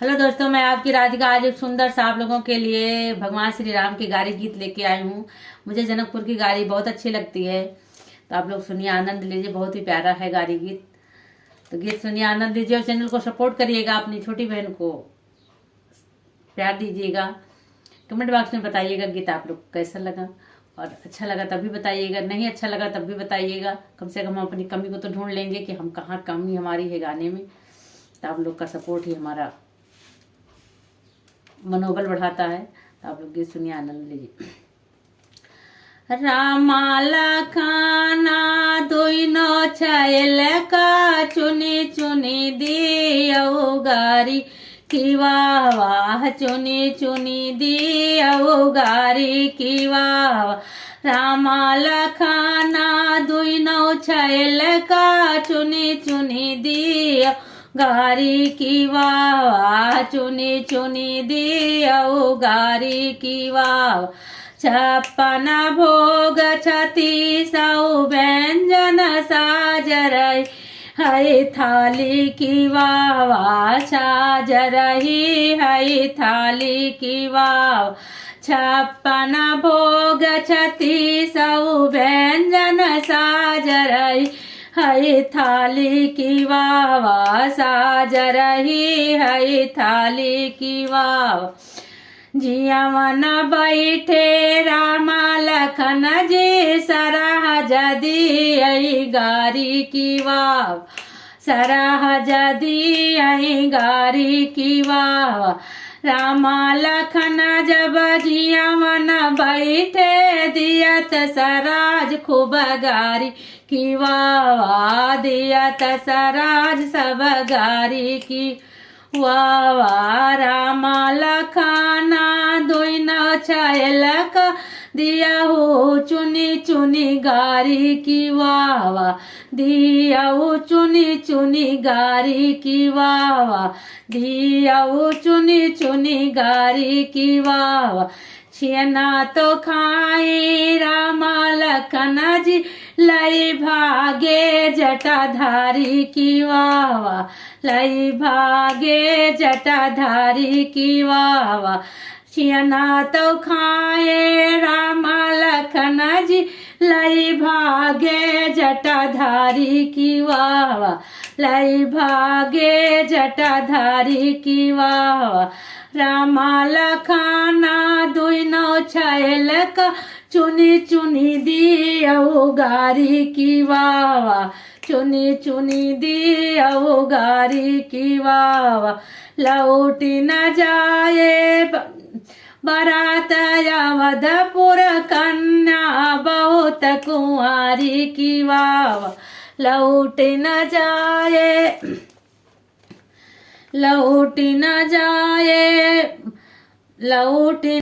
Hello दोस्तों, मैं आपकी राधिका आज एक सुंदर सा आप लोगों के लिए भगवान श्री राम की गारी गीत लेके आई हूँ। मुझे जनकपुर की गारी बहुत अच्छी लगती है, तो आप लोग सुनिए, आनंद लीजिए। बहुत ही प्यारा है गारी गीत, तो गीत सुनिए, आनंद लीजिए और चैनल को सपोर्ट करिएगा। अपनी छोटी बहन को प्यार दीजिएगा। कमेंट बॉक्स में बताइएगा गीत आप लोग कैसा लगा, और अच्छा लगा तब भी बताइएगा, नहीं अच्छा लगा तब भी बताइएगा। कम से कम हम अपनी कमी को तो ढूंढ लेंगे कि हम कहाँ कमी हमारी है गाने में। तो आप लोग का सपोर्ट ही हमारा मनोबल बढ़ाता है। तो आप लोग गीत सुनिए, आनंद लीजिए। रामा लखना दोइनो छायल का चुनी चुनी दियो गारी की वाह, चुनी चुनी दियो गारी की वाह। रामा लखना दोइनो छायल का चुनी चुनी दियो गारी की वाह, चुनी चुनी दियो गारी की वाह। छप्पन भोग छती सौ व्यंजन साजरई है थाली की वाह, साजरही है थाली की वाह। छप्पन भोग छती सौ व्यंजन साजरई है थाली की वाह, साजरही है थाली की वाह। जियावन बैठे रामा लखन जी सराह जदी आई गारी की वाह, सराह जदी आई गारी की वाह। रामा लखन जब जियावन बैठे दियत सराज खूब गारी की वाह, दियत सराज सब गारी की वाह। रामा लखना दोइनो छायल का दिया हो चुनी चुनी गारी की वाह, दिया हो चुनी चुनी गारी की वाह, दिया हो चुनी चुनी गारी की वाह। छियना तो खाए रामा लखना जी लई भागे जटाधारी की वाह, लई भागे जटाधारी की वाह। छियना तो खाए रामा लखना जी लई भागे जटाधारी की वाह, लई भागे जटाधारी की वाह। रामा लखना दोइनो छायल का चुनी चुनी दियो गारी की वाह, चुनी चुनी दियो गारी की वाह। लौटी न जाए बारात अवधपुर कन्या बहुत कुंवारी की वाह। लौटी न जाए, लौटी न जाए, लौटी